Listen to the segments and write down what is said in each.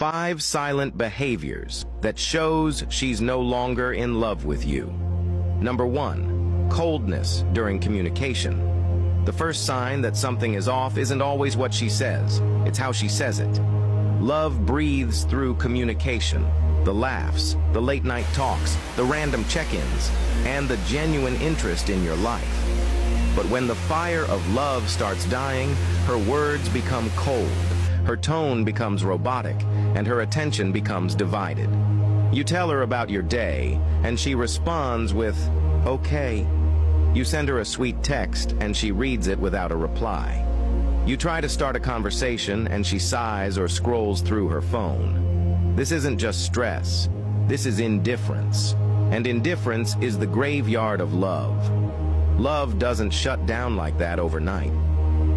5 silent behaviors that shows she's no longer in love with you. Number 1, coldness during communication. The first sign that something is off isn't always what she says, it's how she says it. Love breathes through communication. The laughs, the late-night talks, the random check-ins, and the genuine interest in your life. But when the fire of love starts dying, her words become cold. Her tone becomes robotic, and her attention becomes divided. You tell her about your day, and she responds with, "Okay." You send her a sweet text, and she reads it without a reply. You try to start a conversation, and she sighs or scrolls through her phone. This isn't just stress. This is indifference. And indifference is the graveyard of love. Love doesn't shut down like that overnight.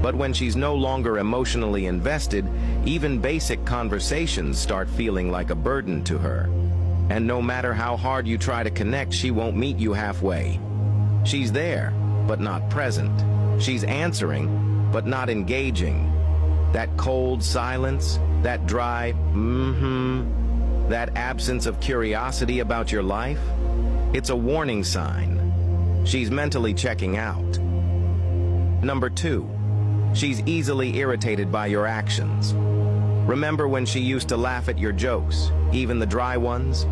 But when she's no longer emotionally invested, even basic conversations start feeling like a burden to her. And no matter how hard you try to connect, she won't meet you halfway. She's there, but not present. She's answering, but not engaging. That cold silence, that dry, that absence of curiosity about your life, it's a warning sign. She's mentally checking out. Number 2. She's easily irritated by your actions. Remember when she used to laugh at your jokes, even the dry ones?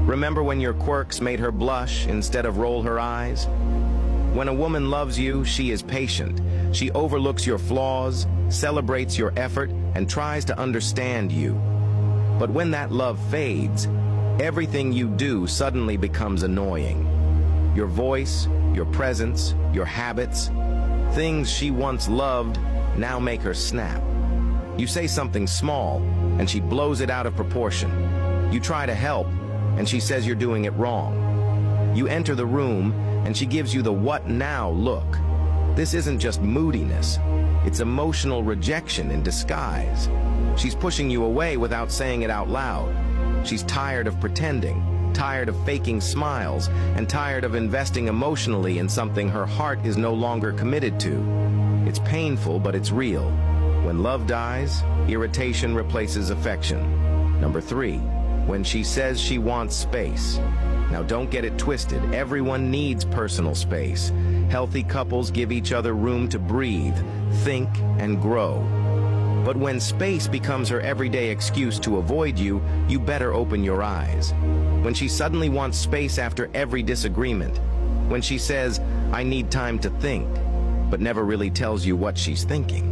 Remember when your quirks made her blush instead of roll her eyes? When a woman loves you, she is patient. She overlooks your flaws, celebrates your effort, and tries to understand you. But when that love fades, everything you do suddenly becomes annoying. Your voice, your presence, your habits, things she once loved now make her snap. You say something small, and she blows it out of proportion. You try to help, and she says you're doing it wrong. You enter the room, and she gives you the "what now" look. This isn't just moodiness, it's emotional rejection in disguise. She's pushing you away without saying it out loud. She's tired of pretending, tired of faking smiles, and tired of investing emotionally in something her heart is no longer committed to. It's painful, but it's real. When love dies, irritation replaces affection. Number 3, when she says she wants space. Now don't get it twisted, everyone needs personal space. Healthy couples give each other room to breathe, think, and grow. But when space becomes her everyday excuse to avoid you, you better open your eyes. When she suddenly wants space after every disagreement. When she says, "I need time to think," but never really tells you what she's thinking.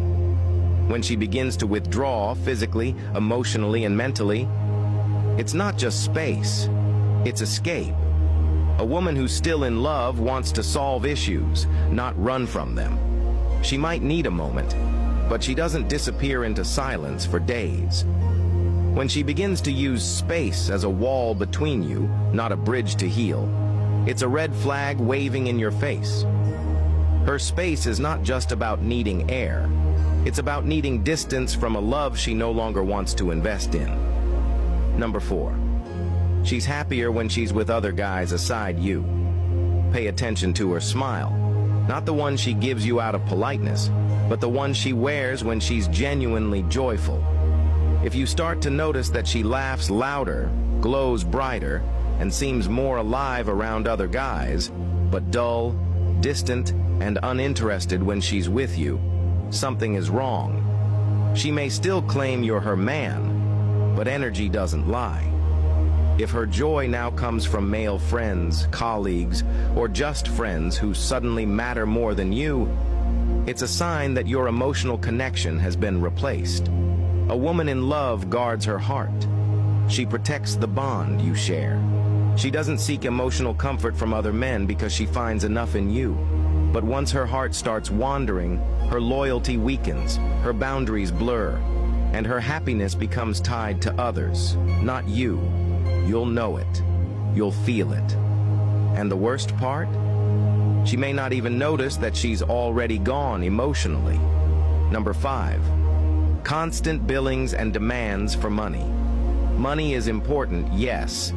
When she begins to withdraw physically, emotionally, and mentally. It's not just space, it's escape. A woman who's still in love wants to solve issues, not run from them. She might need a moment, but she doesn't disappear into silence for days. When she begins to use space as a wall between you, not a bridge to heal, it's a red flag waving in your face. Her space is not just about needing air. It's about needing distance from a love she no longer wants to invest in. Number 4. She's happier when she's with other guys aside you. Pay attention to her smile. Not the one she gives you out of politeness, but the one she wears when she's genuinely joyful. If you start to notice that she laughs louder, glows brighter, and seems more alive around other guys, but dull, distant, and uninterested when she's with you, something is wrong. She may still claim you're her man, but energy doesn't lie. If her joy now comes from male friends, colleagues, or just friends who suddenly matter more than you, it's a sign that your emotional connection has been replaced. A woman in love guards her heart. She protects the bond you share. She doesn't seek emotional comfort from other men because she finds enough in you. But once her heart starts wandering, her loyalty weakens, her boundaries blur, and her happiness becomes tied to others, not you. You'll know it. You'll feel it. And the worst part? She may not even notice that she's already gone emotionally. Number 5. Constant billings and demands for money. Money is important, yes,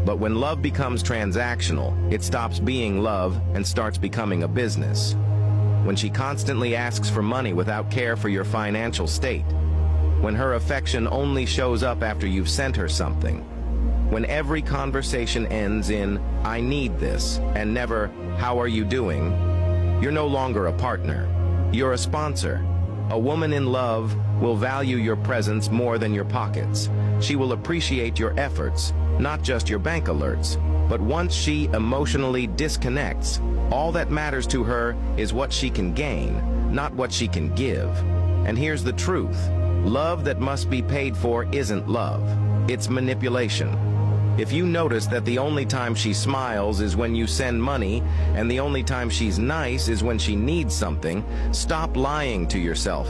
but when love becomes transactional, it stops being love and starts becoming a business. When she constantly asks for money without care for your financial state. when her affection only shows up after you've sent her something, when every conversation ends in, "I need this," and never, "How are you doing?" You're no longer a partner. You're a sponsor. A woman in love will value your presence more than your pockets. She will appreciate your efforts, not just your bank alerts. But once she emotionally disconnects, all that matters to her is what she can gain, not what she can give. And here's the truth. Love that must be paid for isn't love. It's manipulation. If you notice that the only time she smiles is when you send money, and the only time she's nice is when she needs something, stop lying to yourself.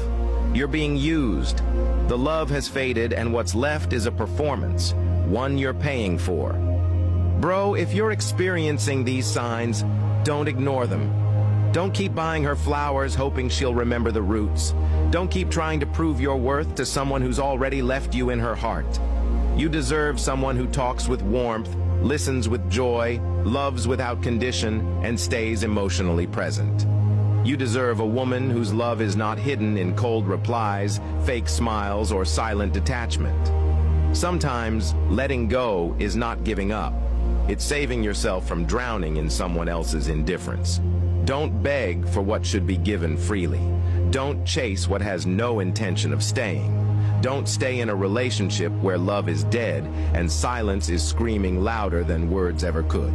You're being used. The love has faded, and what's left is a performance, one you're paying for. Bro, if you're experiencing these signs, don't ignore them. Don't keep buying her flowers hoping she'll remember the roots. Don't keep trying to prove your worth to someone who's already left you in her heart. You deserve someone who talks with warmth, listens with joy, loves without condition, and stays emotionally present. You deserve a woman whose love is not hidden in cold replies, fake smiles, or silent detachment. Sometimes, letting go is not giving up. It's saving yourself from drowning in someone else's indifference. Don't beg for what should be given freely. Don't chase what has no intention of staying. Don't stay in a relationship where love is dead and silence is screaming louder than words ever could.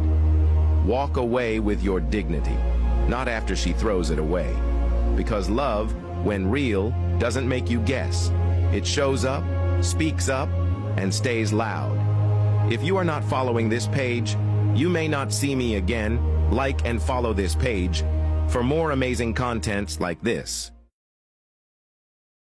Walk away with your dignity, not after she throws it away. Because love, when real, doesn't make you guess. It shows up, speaks up, and stays loud. If you are not following this page, you may not see me again. Like and follow this page for more amazing contents like this.